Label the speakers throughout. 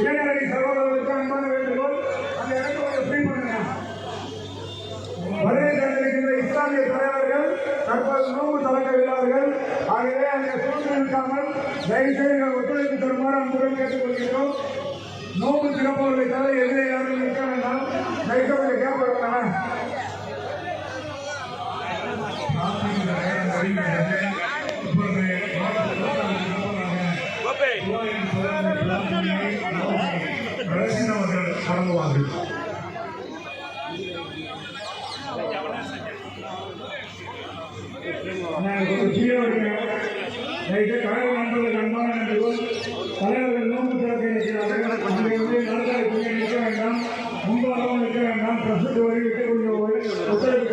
Speaker 1: இளைஞரணி சகோதரர்களுக்கு அன்பான வேண்டுகோள், அந்த இடத்தை கொஞ்சம் ஃப்ரீ பண்ணுங்க. வருகை தந்திருக்கின்ற இஸ்லாமிய தலைவர்கள் தற்போது நோன்பு தொடங்கவில்லார்கள். ஆகவே அந்த சூழ்நிலை இருக்காமல் தயவுசெய்து ஒத்துழைப்பு தருமாறு அன்புடன் கேட்டுக்கொள்கிறோம். நோன்பு திறப்பவர்களை தவிர எதிரே யாரும் இருக்க வேண்டாம். தயவுசெய்து கேட்பதற்கான வழங்குவார்கள். கழக நண்பர்களுக்கு அன்பான நன்றிகள். தலைவர்கள் நோன்பு திறக்க இருக்கிறார்கள். நடந்தால் நிற்க வேண்டாம், முன்பாகவும் நிற்க வேண்டாம். பிரசுக்கு வருவிட்டு கொஞ்சம் ஒத்துழைப்பு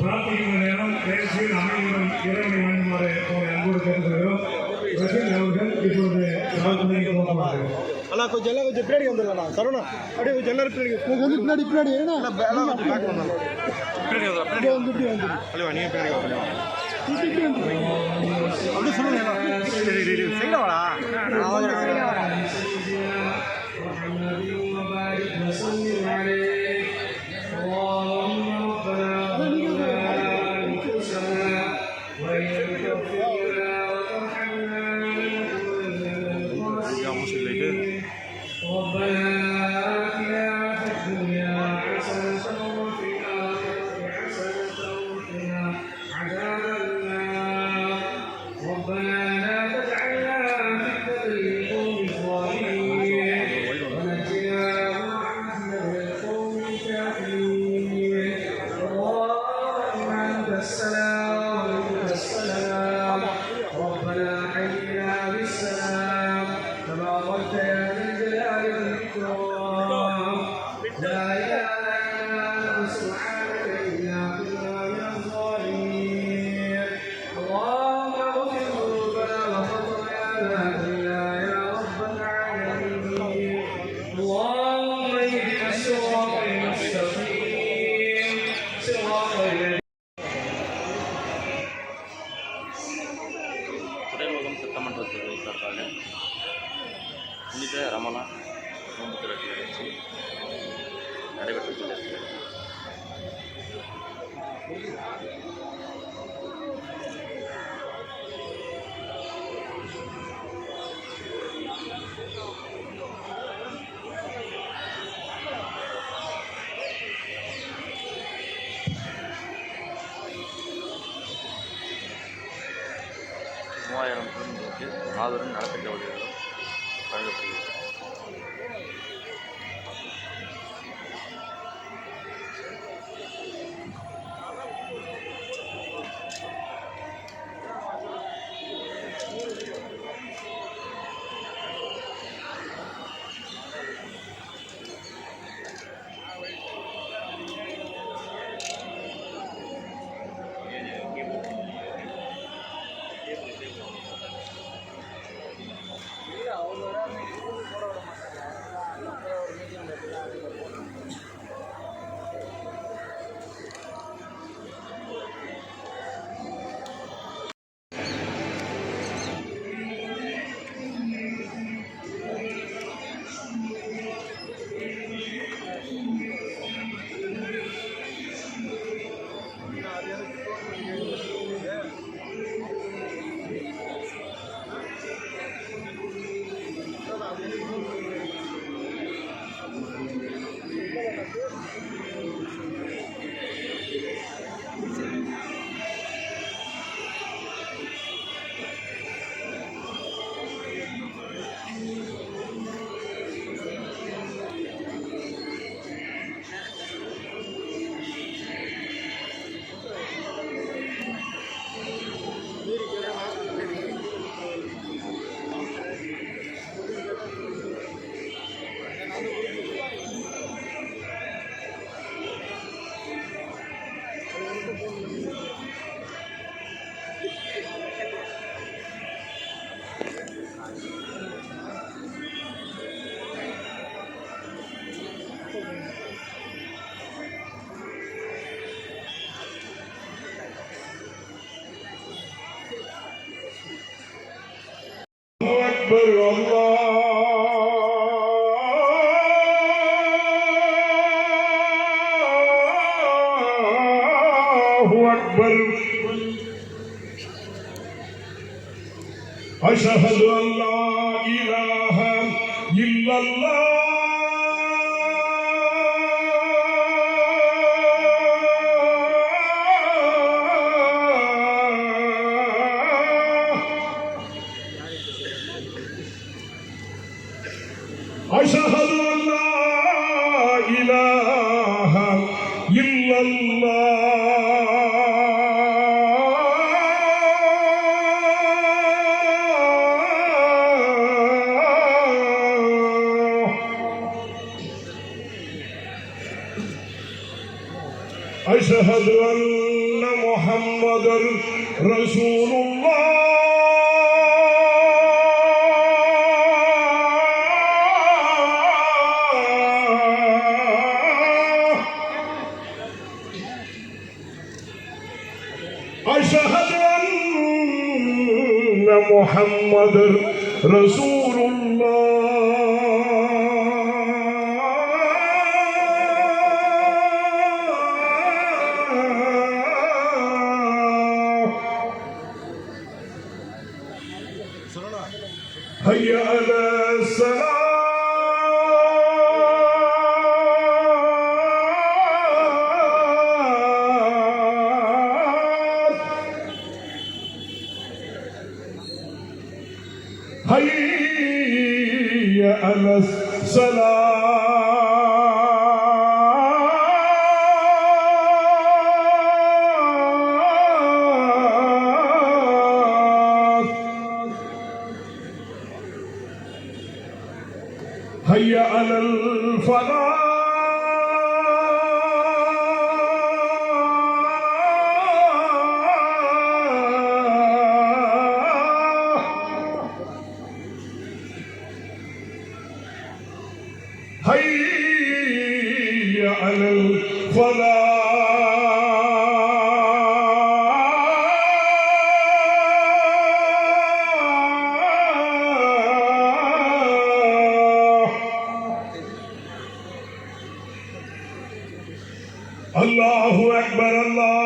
Speaker 1: பிரார்த்திக்கின்ற நேரம் பேசி அமைதியுடன் இறைவனை வழங்குமாறு அன்போடு கேட்டுக்கொள்கிறோம். அவர்கள் இப்பொழுது
Speaker 2: அண்ணா கொஞ்சம் எல்லாம் கொஞ்சம் பின்னாடி வந்துடலாம் சரவணா. அப்படியே கொஞ்சம் எல்லாரும் பின்னாடி பின்னாடி அப்படி சொல்லுங்க.
Speaker 3: துறைமுகம் சட்டமன்றத்துறை சார்பாக புனித ரமலான் நோன்பு திறப்பு நிகழ்ச்சி நடைபெற்றுக் கொண்டிருக்கிறது. குடும்பங்களுக்கு மாபெரும் நலத்திட்ட உதவிகளும் வழங்கப்படுகிறது.
Speaker 4: أكبر الله أكبر أشهد أن لا إله إلا الله أشهد أن لا إله إلا الله أشهد أن محمدا رسول الله أشهد أن محمدا رسول الله هيا على الصلاة هيا على الصلاة هيا على الفلاح هيا على الفلاح الله أكبر الله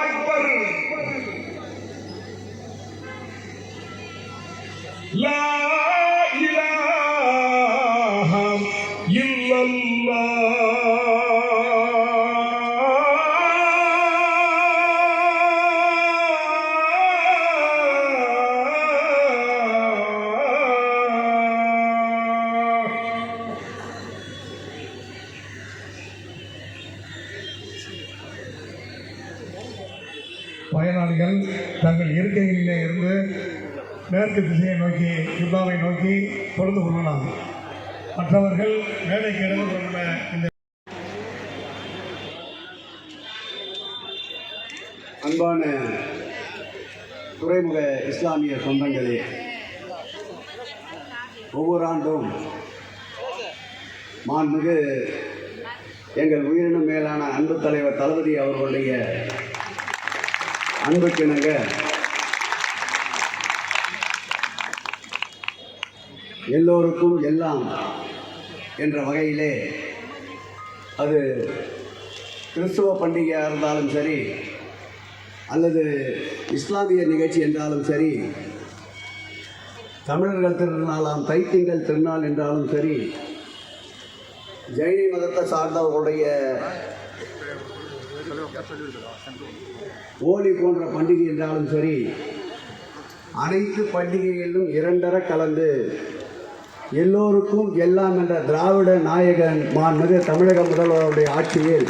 Speaker 4: أكبر لا إله إلا الله
Speaker 1: பயனாளிகள் தங்கள் இருக்கைகளிலே இருந்து மேற்கு திசையை நோக்கி கிப்லாவை நோக்கி தொழுது கொள்ளலாம். மற்றவர்கள் மேடைக்கு எடுத்து கொண்ட இந்த
Speaker 5: அன்பான துறைமுக இஸ்லாமிய சொந்தங்களே, ஒவ்வொரு ஆண்டும் மாண்புமிகு எங்கள் உயிரினும் மேலான அன்பு தலைவர் தளபதி அவர்களுடைய அன்புக்கிணங்க எல்லோருக்கும் எல்லாம் என்ற வகையிலே அது கிறிஸ்துவ பண்டிகையாக இருந்தாலும் சரி அல்லது இஸ்லாமிய நிகழ்ச்சி என்றாலும் சரி, தமிழர்கள் திருநாளாம் தைத்திங்கள் திருநாள் என்றாலும் சரி, ஜெயினி மதத்தை சார்ந்தவர்களுடைய ஹோலி போன்ற பண்டிகை என்றாலும் சரி, அனைத்து பண்டிகைகளிலும் இரண்டர கலந்து எல்லோருக்கும் எல்லாம் என்ற திராவிட நாயகன் மாண்புமிகு தமிழக முதல்வருடைய ஆட்சியில்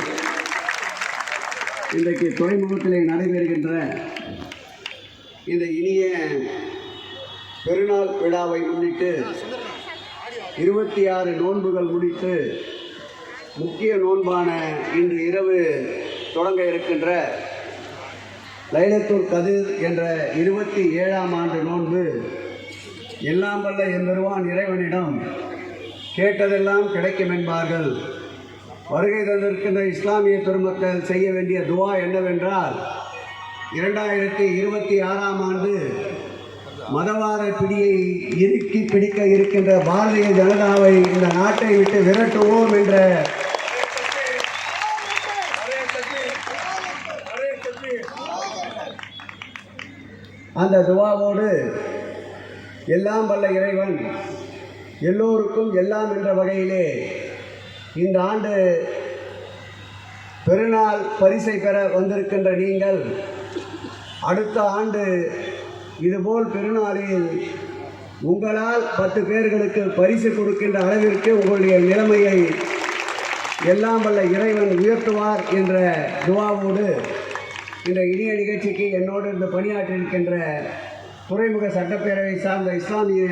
Speaker 5: இன்றைக்கு துறைமுகத்திலே நடைபெறுகின்ற இந்த இனிய பெருநாள் விழாவை முன்னிட்டு 26 நோன்புகள் முடித்து முக்கிய நோன்பான இன்று இரவு தொடங்க இருக்கின்ற லைலத்துல் கதிர் என்ற 27ஆம் ஆண்டு நோன்பு எல்லாம் வல்ல எம்பெருமான் இறைவனிடம் கேட்டதெல்லாம் கிடைக்கும் என்பார்கள். வருகை தந்திருக்கின்ற இஸ்லாமிய பெருமக்கள் செய்ய வேண்டிய துவா என்னவென்றால் 2026ஆம் ஆண்டு மதவாத பிடியை இறுக்கி பிடிக்க இருக்கின்ற பாரதிய ஜனதாவை இந்த நாட்டை விட்டு விரட்டுவோம் என்ற அந்த துவாவோடு எல்லாம் வல்ல இறைவன் எல்லோருக்கும் எல்லாம் என்ற வகையிலே இந்த ஆண்டு பெருநாள் பரிசை பெற வந்திருக்கின்ற நீங்கள் அடுத்த ஆண்டு இதுபோல் பெருநாளில் உங்களால் 10 பேர்களுக்கு பரிசு கொடுக்கின்ற அளவிற்கு உங்களுடைய நிலைமையை எல்லாம் வல்ல இறைவன் உயர்த்துவார் என்ற துவாவோடு இந்த இனிய நிகழ்ச்சிக்கு என்னோடு இந்த பணியாற்றியிருக்கின்ற துறைமுக சட்டப்பேரவை சார்ந்த இஸ்லாமிய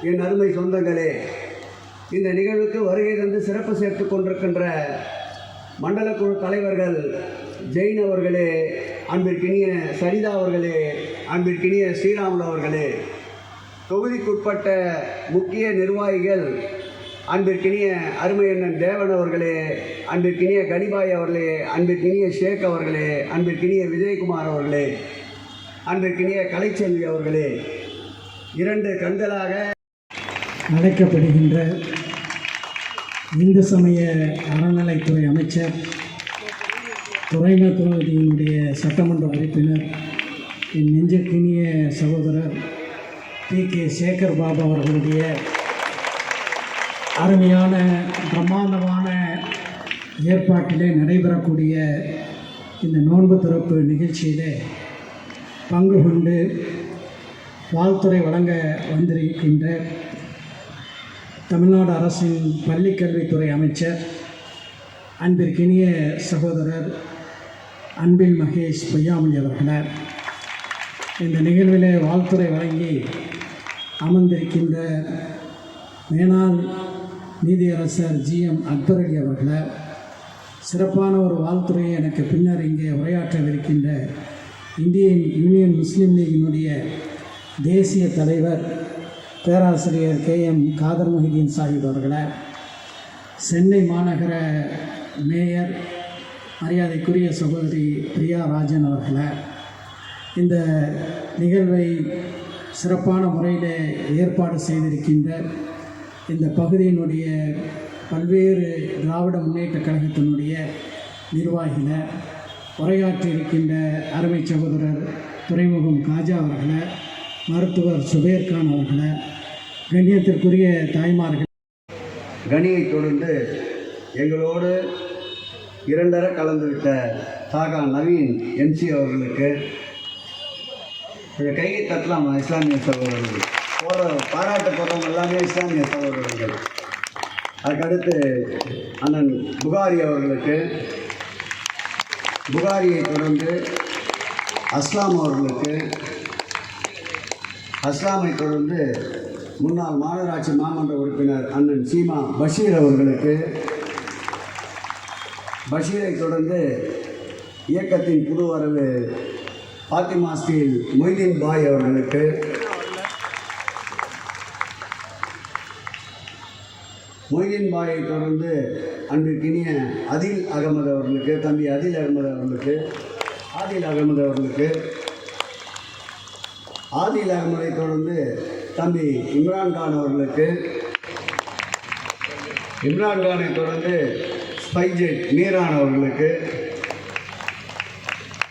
Speaker 5: என் அருமை சொந்தங்களே, இந்த நிகழ்வுக்கு வருகை தந்து சிறப்பு சேர்த்து கொண்டிருக்கின்ற மண்டல குழு தலைவர்கள் ஜெயின் அவர்களே, அன்பிற்கினிய சரிதா அவர்களே, அன்பிற்கினிய ஸ்ரீராமுலு அவர்களே, தொகுதிக்குட்பட்ட முக்கிய நிர்வாகிகள் அன்பிற்கினிய அருமையண்ணன் தேவன் அவர்களே, அன்பிற்கினிய கனிபாய் அவர்களே, அன்பிற்கினிய ஷேக் அவர்களே, அன்பிற்கினிய விஜயகுமார் அவர்களே, அன்பிற்கினிய கலைச்செல்வி அவர்களே, 2 கண்களாக
Speaker 6: அழைக்கப்படுகின்ற இந்து சமய அறநிலைத்துறை அமைச்சர், துறைமுக தொகுதியினுடைய சட்டமன்ற உறுப்பினர், என் நெஞ்சுக்கினிய சகோதரர் PK சேகர் பாபு அவர்களுடைய அருமையான பிரம்மாண்டமான ஏற்பாட்டிலே நடைபெறக்கூடிய இந்த நோன்பு திறப்பு நிகழ்ச்சியிலே பங்கு கொண்டு வாழ்த்துறை வழங்க வந்திருக்கின்ற தமிழ்நாடு அரசின் பள்ளிக்கல்வித்துறை அமைச்சர் அன்பிற்கினிய சகோதரர் அன்பில் மகேஷ் பொய்யாமொழி அவர்களார், இந்த நிகழ்விலே வாழ்த்துறை வழங்கி அமர்ந்திருக்கின்ற மேனாள் நீதியரசர் GM அக்பர் அலி அவர்களார், சிறப்பான ஒரு வாழ்த்துறையை எனக்கு பின்னர் இங்கே உரையாற்றவிருக்கின்ற இந்தியன் யூனியன் முஸ்லீம் லீகினுடைய தேசிய தலைவர் பேராசிரியர் KM காதர் மொஹிதீன் சாஹிப் அவர்களார், சென்னை மாநகர மேயர் மரியாதைக்குரிய சகோதரி பிரியா ராஜன் அவர்களார், இந்த நிகழ்வை சிறப்பான முறையில் ஏற்பாடு செய்திருக்கின்ற இந்த பகுதியினுடைய பல்வேறு திராவிட முன்னேற்ற கழகத்தினுடைய நிர்வாகிகள், உரையாற்றியிருக்கின்ற அருமை சகோதரர் துறைமுகம் காஜா அவர்களை, மருத்துவர் சுபேர் கான் அவர்களை, கண்ணியத்திற்குரிய தாய்மார்கள்,
Speaker 5: கனியை தொடர்ந்து எங்களோடு 2 கலந்துவிட்ட தாகா நவீன் MC அவர்களுக்கு கொஞ்சம் கையை தட்டலாமா? இஸ்லாமிய சகோதரர்கள் பாராட்டு போடுறவங்க எல்லாமே இஸ்லாமிய சகோதரர்கள். அதுக்கடுத்து அண்ணன் புகாரி அவர்களுக்கு, புகாரியை தொடர்ந்து அஸ்லாம் அவர்களுக்கு, அஸ்லாமை தொடர்ந்து முன்னாள் மாநகராட்சி மாமன்ற உறுப்பினர் அண்ணன் சீமா பஷீர் அவர்களுக்கு, பஷீரை தொடர்ந்து இயக்கத்தின் புது வரவு பாத்திமா ஸ்டீல் மொய்தீன் பாய் அவர்களுக்கு, மொய்தீன் பாயை தொடர்ந்து அன்பிற்கினிய அதில் அகமது அவர்களுக்கு, தம்பி அதில் அகமது அவர்களுக்கு, ஆதில் அகமது அவர்களுக்கு, ஆதில் அகமதை தொடர்ந்து தம்பி இம்ரான்கான் அவர்களுக்கு, இம்ரான்கானை தொடர்ந்து ஸ்பைஜெட் மீரான் அவர்களுக்கு,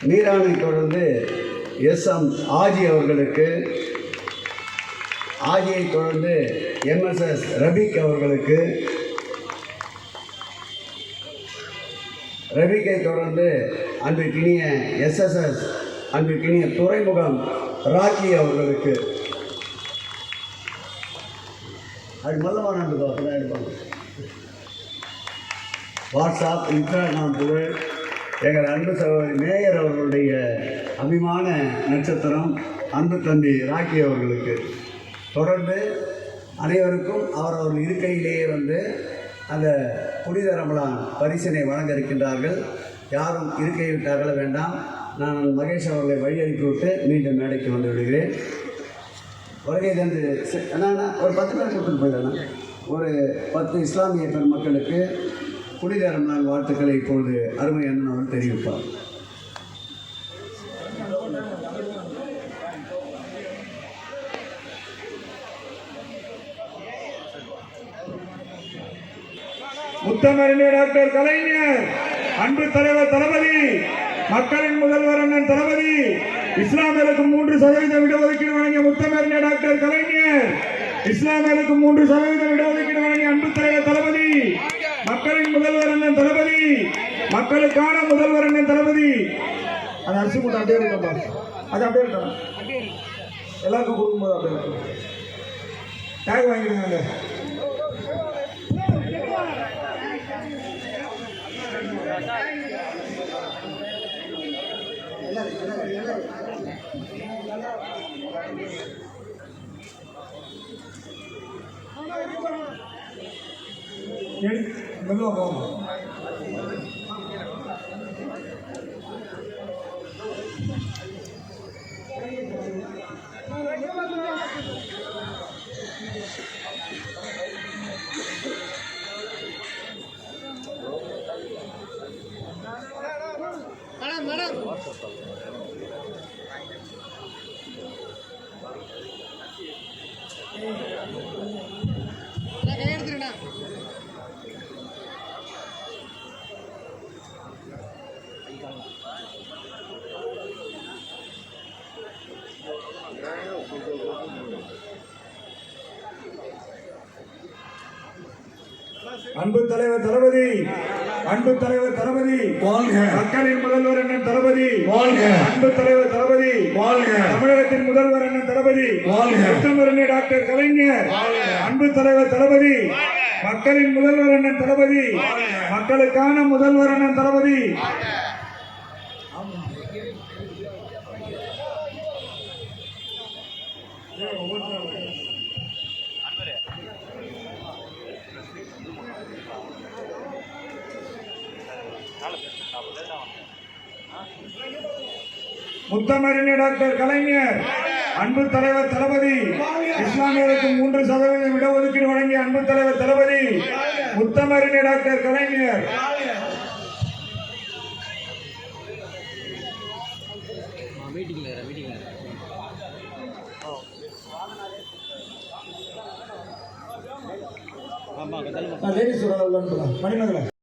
Speaker 5: மீரானை தொடர்ந்து SM ஆஜி அவர்களுக்கு, ஆஜியை தொடர்ந்து MSS ரபிக் அவர்களுக்கு, ரபிக்கை தொடர்ந்து அன்பிற்கினிய SSS அன்பிற்கினிய துறைமுகம் ராக்கி அவர்களுக்கு, அது மல்லமான எடுப்பாங்க. வாட்ஸ்அப் இன்ஸ்டாகிராம் புகழ் எங்கள் அன்பு சகோதரி மேயர் அவர்களுடைய அபிமான நட்சத்திரம் அன்பு தம்பி ராக்கி அவர்களுக்கு, தொடர்ந்து அனைவருக்கும் அவரவர்கள் இருக்கையிலேயே வந்து அந்த புனித ரமலான் பரிசினை வழங்க இருக்கின்றார்கள். யாரும் இருக்கையை விட்டு அகல வேண்டாம். நான் மகேஷ் அவர்களை வழி அனுப்பிவிட்டு மீண்டும் மேடைக்கு வந்து விடுகிறேன். வருகை தந்து என்னன்னா ஒரு 10 பேர் கொடுத்துட்டு போயிடலாம். ஒரு 10 இஸ்லாமிய பெருமக்களுக்கு குடிதேரம் நாள் வாழ்த்துக்களை இப்பொழுது அருமை அண்ணன் அவர்கள் தெரிவிப்பார்.
Speaker 1: முத்தமிழ் டாக்டர் கலைஞர், அன்பு தலைவர் தளபதி, மக்களின் முதல்வர் அண்ணன் தளபதி, இஸ்லாமியர்களுக்கு 3% இடஒதுக்கீடு வழங்கிய முத்தமிழ் டாக்டர் கலைஞர், இஸ்லாமியர்களுக்கு 3% இடஒதுக்கீடு வழங்கிய அன்பு தலைவர் தளபதி, மக்களின் முதல்வர் அண்ணன் தளபதி, மக்களுக்கான முதல்வர் அண்ணன் தளபதி. அது அரிசி மூட்டை அப்படியே இருக்கா, அது அப்படியே இருக்கா, எல்லாருக்கும் கொடுக்கும்போது அப்படியே இருக்கும். டேக் வாங்கிடுங்க. மெதுவா போகும். அன்பு தலைவர் தளபதி, அன்பு தலைவர் தளபதி வாழ்க, மக்களின் முதல்வர் அண்ணன் தளபதி வாழ்க, அன்பு தலைவர் தளபதி வாழ்க, தமிழகத்தின் முதல்வர் அண்ணன் தளபதி வாழ்க, முத்தமிழ் டாக்டர் கலைஞர் அன்பு தலைவர் தளபதி, மக்களின் முதல்வர் அண்ணன் தளபதி, மக்களுக்கான முதல்வர் அண்ணன் தளபதி. முத்தமிழ் டாக்டர் கலைஞர் அன்பு தலைவர் தளபதி, இஸ்லாமியர்களுக்கு 3% இடஒதுக்கீடு வழங்கிய அன்பு தலைவர் தளபதி, முத்தமிழ் டாக்டர் கலைஞர். மணிமகள